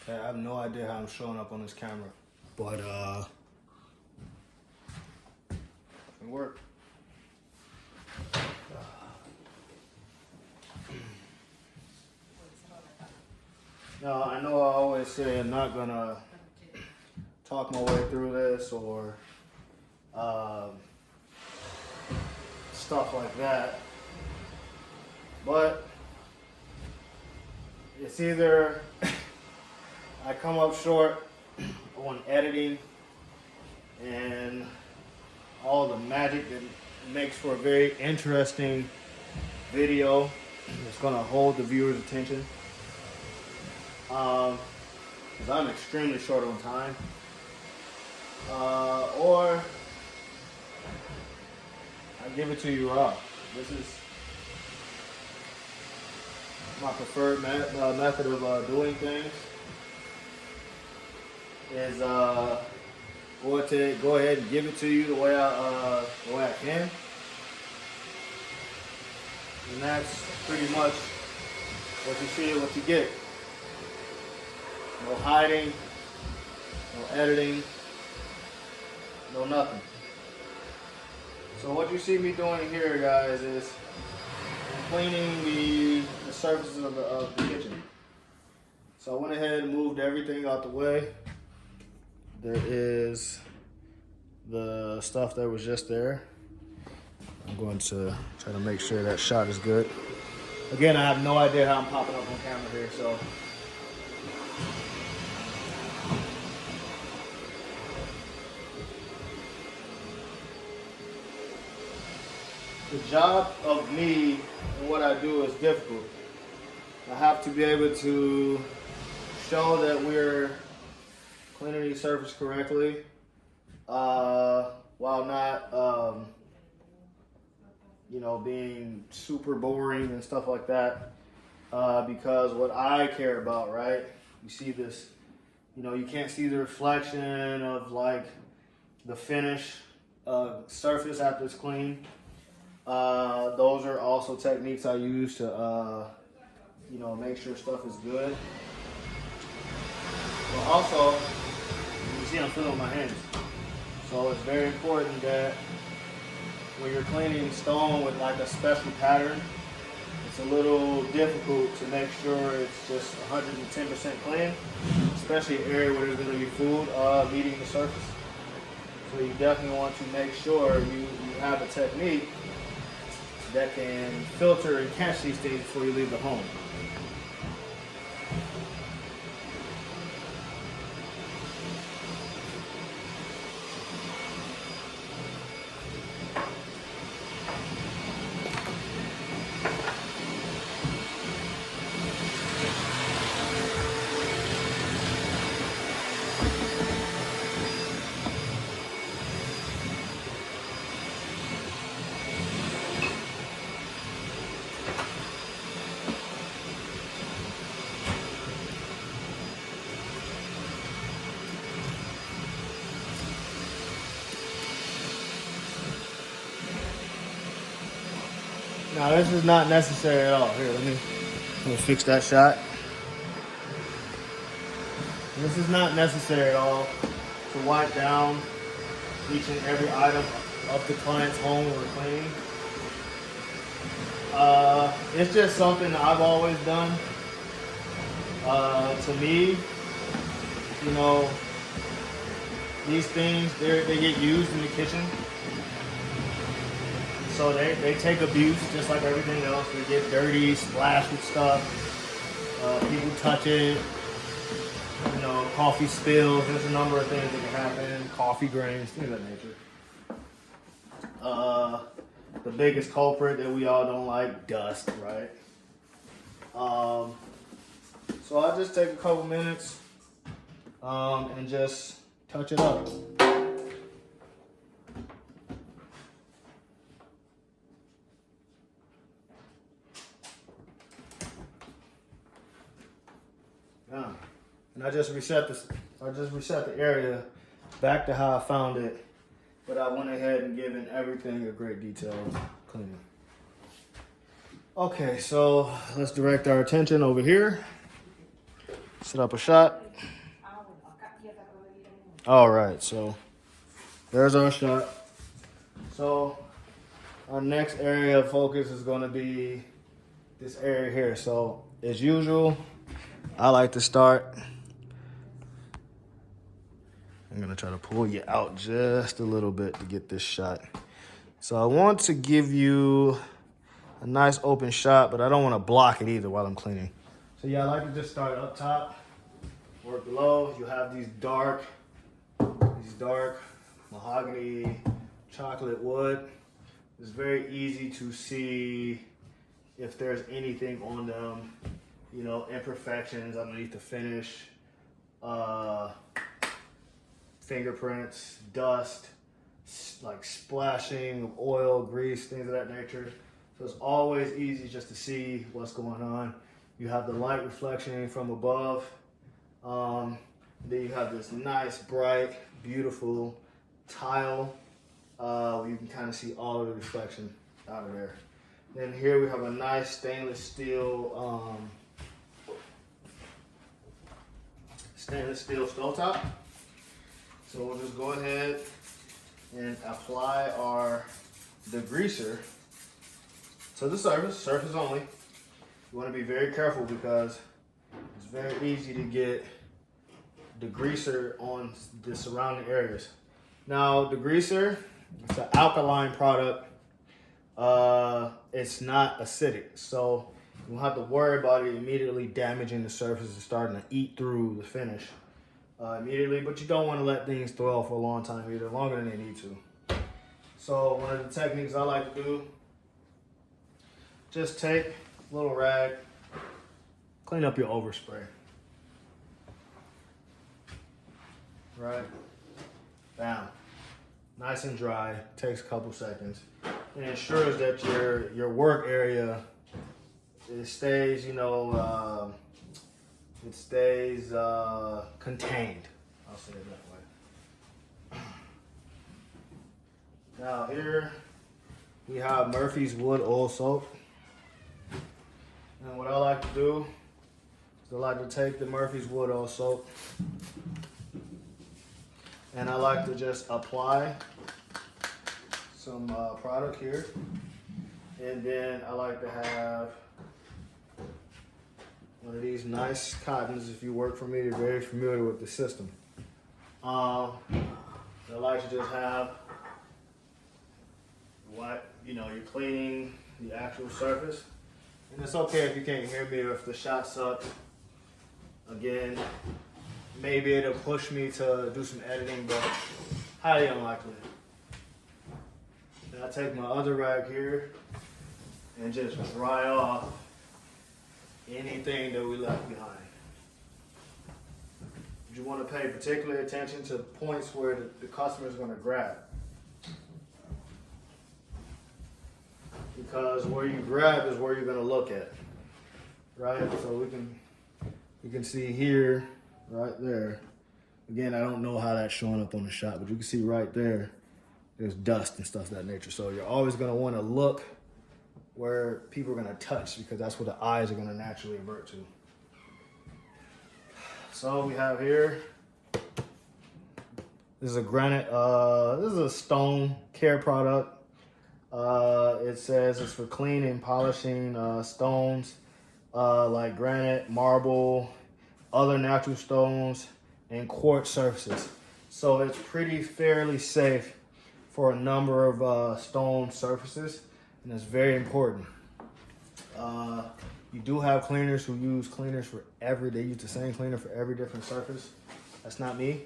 Okay, I have no idea how I'm showing up on this camera, but it worked. Now I know I always say I'm not gonna talk my way through this or stuff like that, but it's either I come up short on editing and all the magic that makes for a very interesting video that's gonna hold the viewer's attention. Because I'm extremely short on time. Or I give it to you raw. This is my preferred method of doing things. Is go ahead and give it to you the way I can, and that's pretty much what you see and what you get. No hiding, no editing, no nothing. So what you see me doing here, guys, is cleaning the surfaces of the kitchen. So I went ahead and moved everything out the way. There is the stuff that was just there. I'm going to try to make sure that shot is good. Again, I have no idea how I'm popping up on camera here, so. The job of me and what I do is difficult. I have to be able to show that we're cleaning the surface correctly, while not, being super boring and stuff like that. Because what I care about, right? You see this, you can't see the reflection of like the finish surface after it's clean. Those are also techniques I use to, make sure stuff is good. But also, you see I'm filling my hands. So it's very important that when you're cleaning stone with like a special pattern, it's a little difficult to make sure it's just 110% clean, especially an area where there's going to be food meeting the surface. So you definitely want to make sure you have a technique that can filter and catch these things before you leave the home. Now this is not necessary at all. Here, let me fix that shot. This is not necessary at all to wipe down each and every item of the client's home we're cleaning. It's just something I've always done. To me, these things, they get used in the kitchen. So they take abuse just like everything else. They get dirty, splashed with stuff. People touch it. Coffee spills. There's a number of things that can happen. Coffee grains, things of that nature. The biggest culprit that we all don't like, dust, right? So I'll just take a couple minutes and just touch it up. And I just reset the area back to how I found it, but I went ahead and given everything a great detailed cleaning. Okay, so let's direct our attention over here. Set up a shot. All right, so there's our shot. So our next area of focus is going to be this area here. So as usual, I like to start. I'm going to try to pull you out just a little bit to get this shot. So I want to give you a nice open shot, but I don't want to block it either while I'm cleaning. So yeah, I like to just start up top, work below. You have these dark mahogany chocolate wood. It's very easy to see if there's anything on them, you know, imperfections underneath the finish, fingerprints, dust, like splashing of oil, grease, things of that nature. So it's always easy just to see what's going on. You have the light reflection from above. Then you have this nice, bright, beautiful tile. You can kind of see all of the reflection out of there. Then here we have a nice stainless steel stovetop. So we'll just go ahead and apply our degreaser to the surface only. You want to be very careful because it's very easy to get degreaser on the surrounding areas. Now, degreaser, it's an alkaline product. It's not acidic, so you don't have to worry about it immediately damaging the surface and starting to eat through the finish immediately. But you don't want to let things throw for a long time either, longer than they need to. So one of the techniques I like to do, just take a little rag, clean up your overspray. Right, bam, nice and dry. Takes a couple seconds. It ensures that your work area, it stays, you know, it stays contained. I'll say it that way. Now here we have Murphy's Wood Oil Soap. And what I like to do is I like to take the Murphy's Wood Oil Soap and I like to just apply some product here. And then I like to have one of these nice cottons. If you work for me, you're very familiar with the system. I like to just have what, you know, you're cleaning the actual surface. And it's okay if you can't hear me or if the shot sucks. Again, maybe it'll push me to do some editing, but highly unlikely. Then I take my other rag here and just dry off anything that we left behind. You want to pay particular attention to points where the customer is going to grab. Because where you grab is where you're going to look at. Right? So we can see here, right there. Again, I don't know how that's showing up on the shot, but you can see right there, there's dust and stuff of that nature. So you're always going to want to look where people are going to touch because that's where the eyes are going to naturally revert to. So we have here, this is a granite, this is a stone care product. It says it's for cleaning and polishing stones like granite, marble, other natural stones, and quartz surfaces. So it's pretty fairly safe for a number of stone surfaces, and it's very important. You do have cleaners who use cleaners for they use the same cleaner for every different surface. That's not me.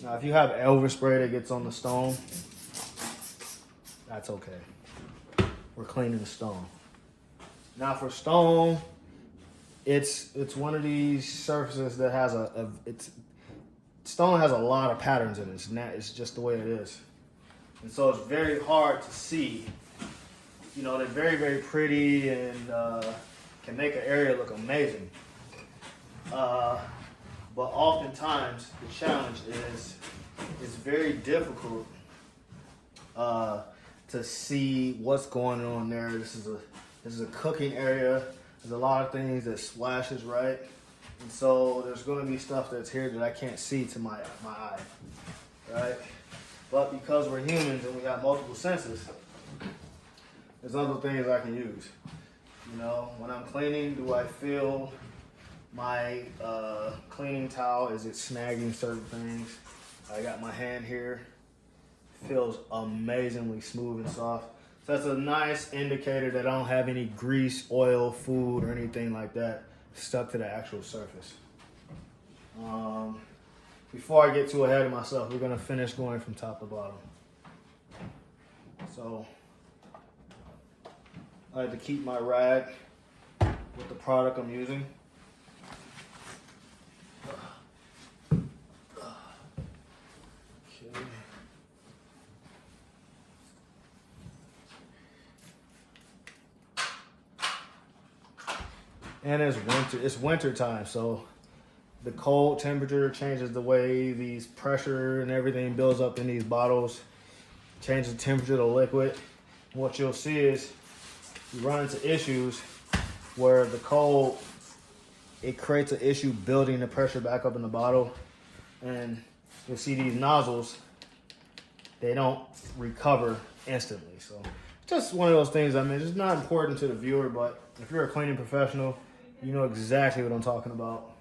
Now, if you have overspray that gets on the stone, that's okay. We're cleaning the stone. Now for stone, it's one of these surfaces that has stone has a lot of patterns in it. It's just the way it is. And so it's very hard to see. You know, they're very, very pretty and can make an area look amazing. But oftentimes the challenge is it's very difficult to see what's going on there. This This is a cooking area. There's a lot of things that splashes, right? And so there's gonna be stuff that's here that I can't see to my eye, right? But because we're humans and we have multiple senses, there's other things I can use. You know, when I'm cleaning, do I feel my cleaning towel? Is it snagging certain things? I got my hand here. Feels amazingly smooth and soft. So that's a nice indicator that I don't have any grease, oil, food, or anything like that stuck to the actual surface. Before I get too ahead of myself, we're gonna finish going from top to bottom. So I like to keep my rag with the product I'm using. Okay. And it's winter time, so the cold temperature changes the way these pressure and everything builds up in these bottles, changes the temperature of the liquid. What you'll see is you run into issues where the cold, it creates an issue building the pressure back up in the bottle. And you'll see these nozzles, they don't recover instantly. So just one of those things. I mean, it's not important to the viewer, but if you're a cleaning professional, you know exactly what I'm talking about.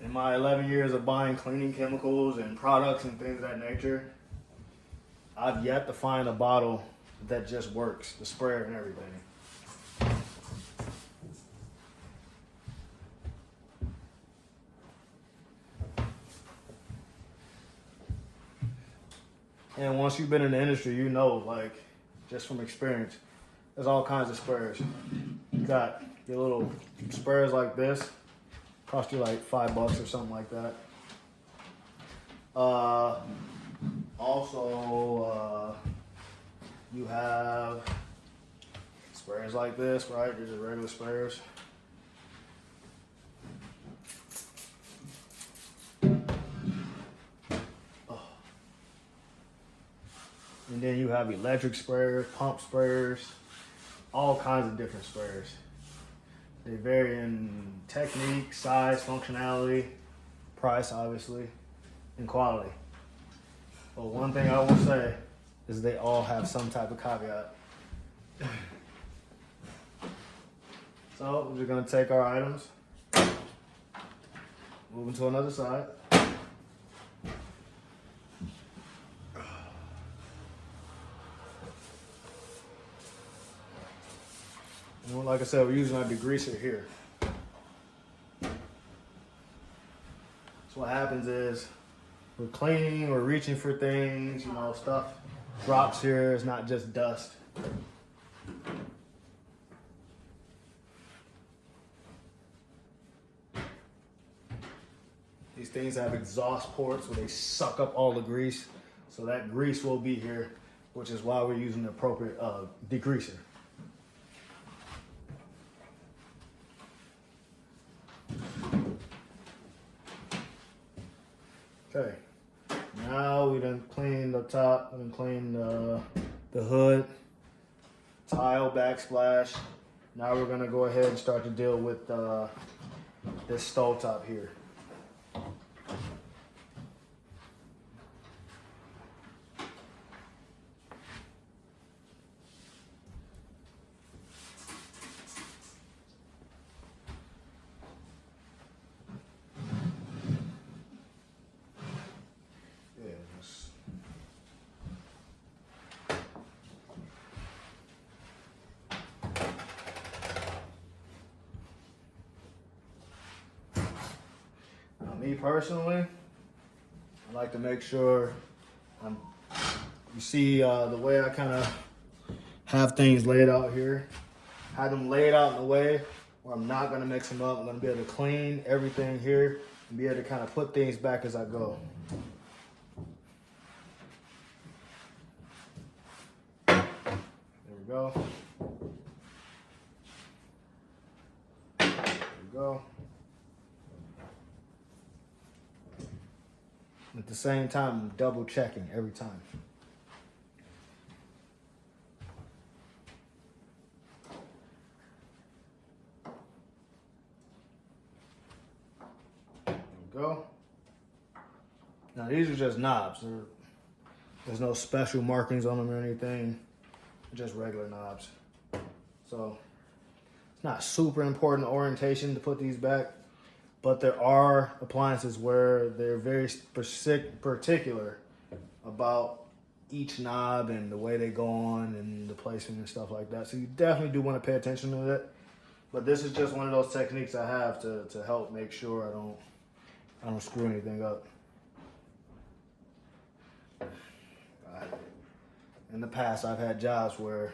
In my 11 years of buying cleaning chemicals and products and things of that nature, I've yet to find a bottle that just works, the sprayer and everything. And once you've been in the industry, you know, like, just from experience, there's all kinds of sprayers. You got your little sprayers like this, cost you like $5 or something like that. Also, you have sprayers like this, right? These are regular sprayers. And then you have electric sprayers, pump sprayers, all kinds of different sprayers. They vary in technique, size, functionality, price, obviously, and quality. But one thing I will say is they all have some type of caveat. So we're just gonna take our items, move them to another side. And like I said, we're using our degreaser here. So what happens is we're cleaning, we're reaching for things, you know, stuff drops here. It's not just dust. These things have exhaust ports where they suck up all the grease. So that grease will be here, which is why we're using the appropriate degreaser. Okay, now we done cleaned the top, we done cleaned the hood, tile, backsplash. Now we're gonna go ahead and start to deal with this stove top here. Me personally, I like to make sure you see the way I kind of have things laid out here. Have them laid out in a way where I'm not gonna mix them up. I'm gonna be able to clean everything here and be able to kind of put things back as I go. There we go. There we go. At the same time, I'm double checking every time. There we go. Now these are just knobs. There's no special markings on them or anything. Just regular knobs. So it's not super important orientation to put these back, but there are appliances where they're very particular about each knob and the way they go on and the placement and stuff like that. So you definitely do want to pay attention to that. But this is just one of those techniques I have to help make sure I don't screw anything up. In the past, I've had jobs where,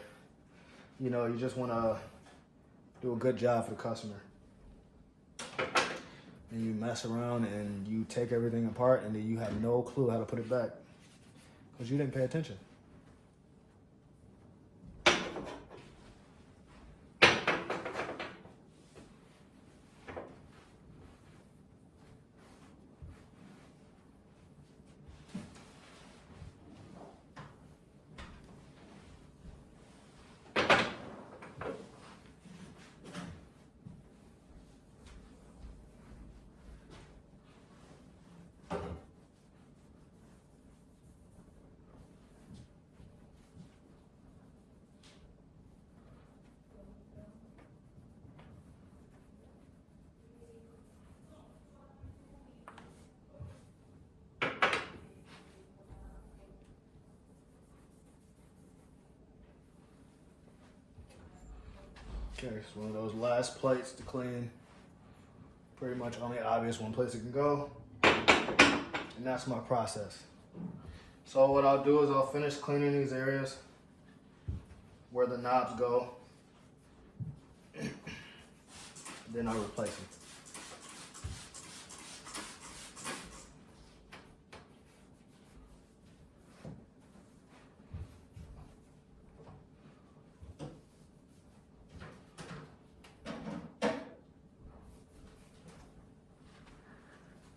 you know, you just want to do a good job for the customer. And you mess around and you take everything apart and then you have no clue how to put it back because you didn't pay attention. Okay, it's one of those last plates to clean. Pretty much only obvious one place it can go. And that's my process. So what I'll do is I'll finish cleaning these areas where the knobs go. Then I'll replace them.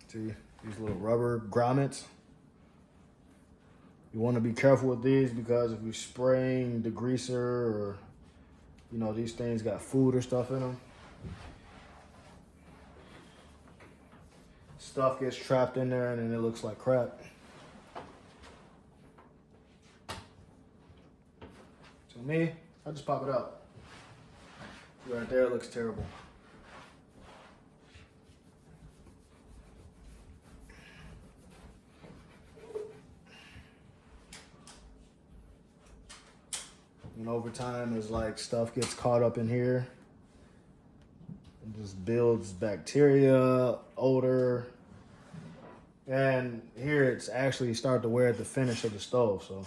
See, these little rubber grommets. You want to be careful with these because if you're spraying degreaser or, you know, these things got food or stuff in them, stuff gets trapped in there and then it looks like crap. So me, I just pop it out. Right there, it looks terrible. And over time, as like stuff gets caught up in here, it just builds bacteria, odor, and here it's actually start to wear at the finish of the stove. So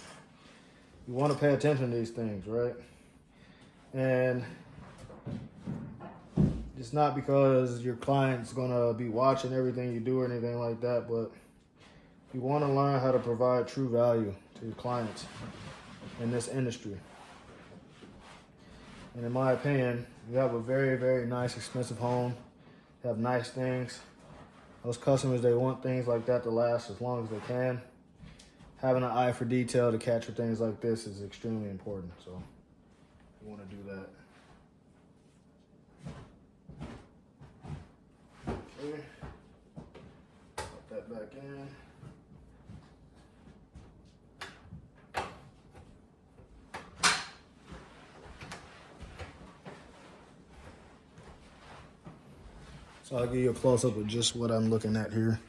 you want to pay attention to these things, right? And it's not because your client's gonna be watching everything you do or anything like that, but you want to learn how to provide true value to your clients in this industry. And in my opinion, you have a very, very nice, expensive home, you have nice things. Those customers, they want things like that to last as long as they can. Having an eye for detail to capture things like this is extremely important. So you want to do that. Okay. Put that back in. So I'll give you a close-up of just what I'm looking at here.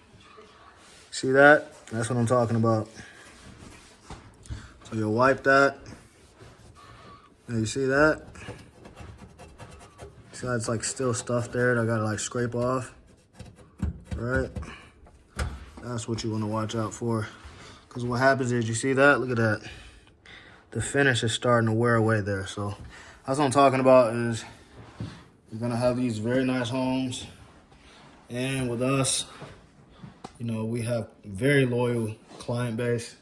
See that? That's what I'm talking about. So you'll wipe that. Now you see that? See how it's like still stuff there that I gotta like scrape off, right? That's what you wanna watch out for. Because what happens is, you see that? Look at that. The finish is starting to wear away there. So that's what I'm talking about is you're gonna have these very nice homes. And with us, you know, we have very loyal client base.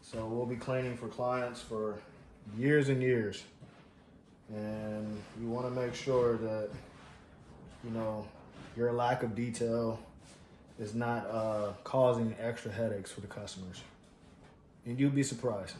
So we'll be cleaning for clients for years and years. And you want to make sure that, you know, your lack of detail is not causing extra headaches for the customers. And you'd be surprised.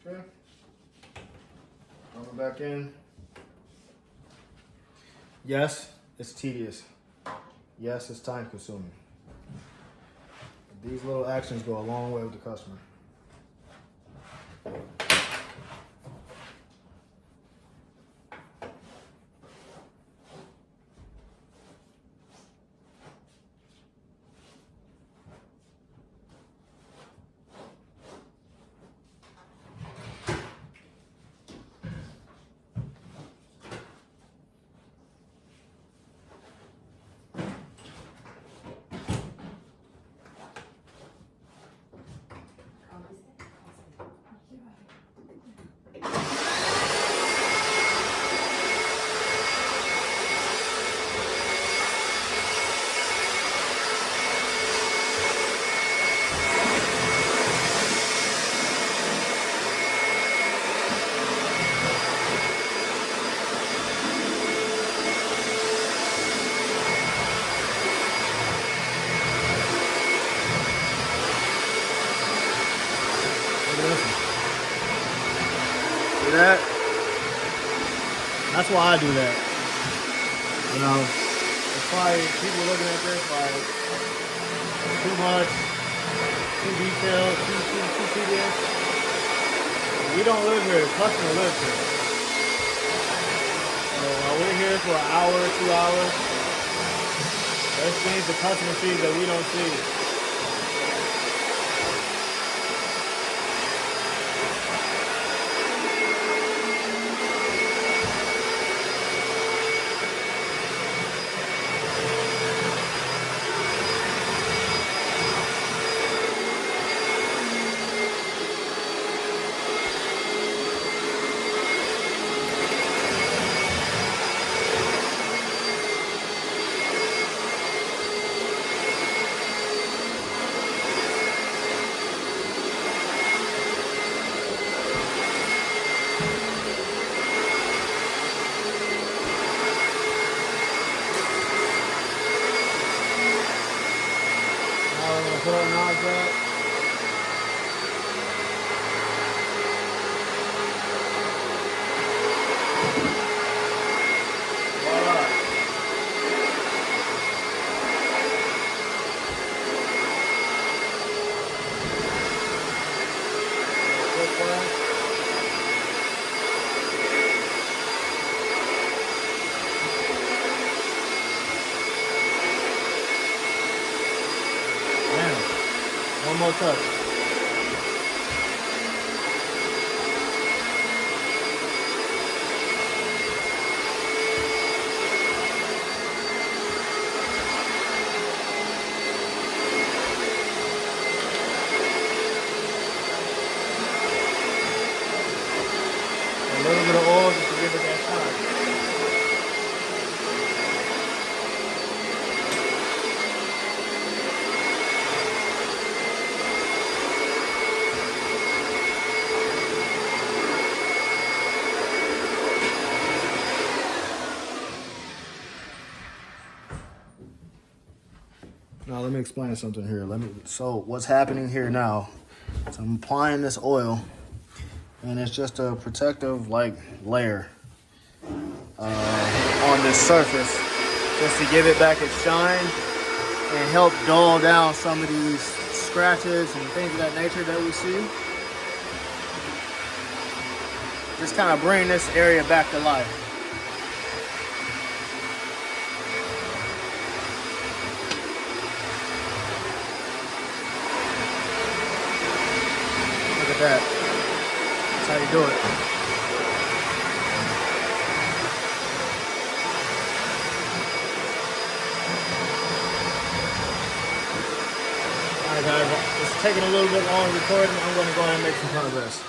Okay. I'll go back in. Yes, it's tedious. Yes, it's time consuming. These little actions go a long way with the customer. See that? That's why I do that. You know, it's probably people looking at this like too much, too detailed, too tedious. We don't live here. The customer lives here. So while we're here for an hour, 2 hours, there's things the customer sees that we don't see. Put our knobs up. Voila. Quick one. One more touch. A little bit of oil just to give it that time. Now let me explain something here. So what's happening here now? So I'm applying this oil, and it's just a protective like layer on this surface, just to give it back its shine and help dull down some of these scratches and things of that nature that we see. Just kind of bring this area back to life. That. That's how you do it. Alright guys, it's taking a little bit long recording. I'm going to go ahead and make some progress.